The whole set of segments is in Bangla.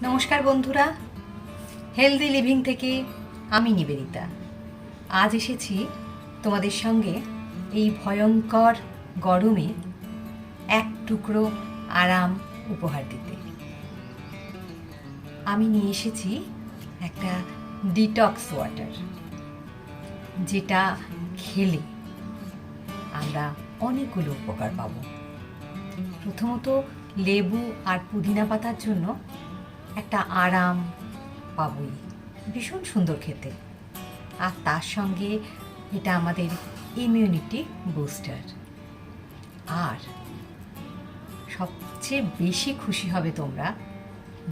নমস্কার বন্ধুরা, হেলদি লিভিং থেকে আমি নিবেদিতা। আজ এসেছি তোমাদের সঙ্গে এই ভয়ঙ্কর গরমে এক টুকরো আরাম উপহার দিতে। আমি নিয়ে এসেছি একটা ডিটক্স ওয়াটার, যেটা খেলে আমরা অনেকগুলো উপকার পাবো। প্রথমত, লেবু আর পুদিনা পাতার জন্য একটা আরাম পাবই, ভীষণ সুন্দর খেতে। আর তার সঙ্গে এটা আমাদের ইমিউনিটি বুস্টার। আর সবচেয়ে বেশি খুশি হবে তোমরা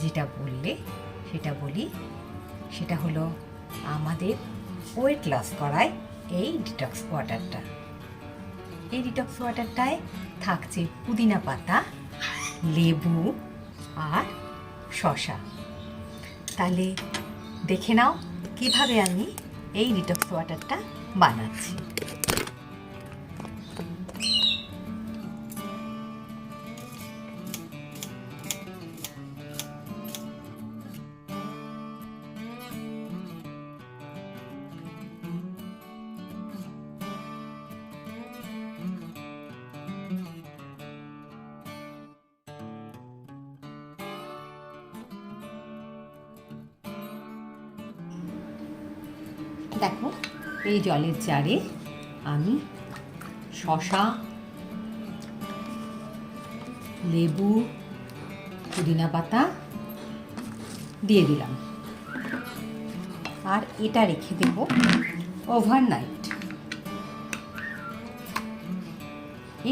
যেটা বললে, সেটা হলো আমাদের ওয়েট লস করায় এই ডিটক্স ওয়াটারটা। এই ডিটক্স ওয়াটারটায় থাকছে পুদিনা পাতা, লেবু আর শসা। তাহলে দেখে নাও কিভাবে আমি এই ডিটক্স ওয়াটারটা বানাচ্ছি। দেখো, এই জলের জারে আমি শসা, লেবু, পুদিনা পাতা দিয়ে দিলাম। আর এটা রেখে দেব ওভারনাইট।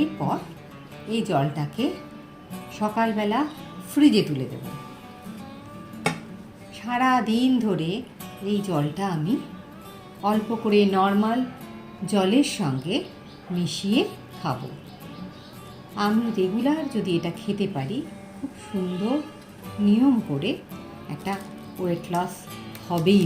এরপর এই জলটাকে সকালবেলা ফ্রিজে তুলে দেব। সারা দিন ধরে এই জলটা আমি অল্প করে নর্মাল জলের সঙ্গে মিশিয়ে খাবো। আমি রেগুলার যদি এটা খেতে পারি, খুব সুন্দর নিয়ম করে একটা ওয়েট লস হবেই।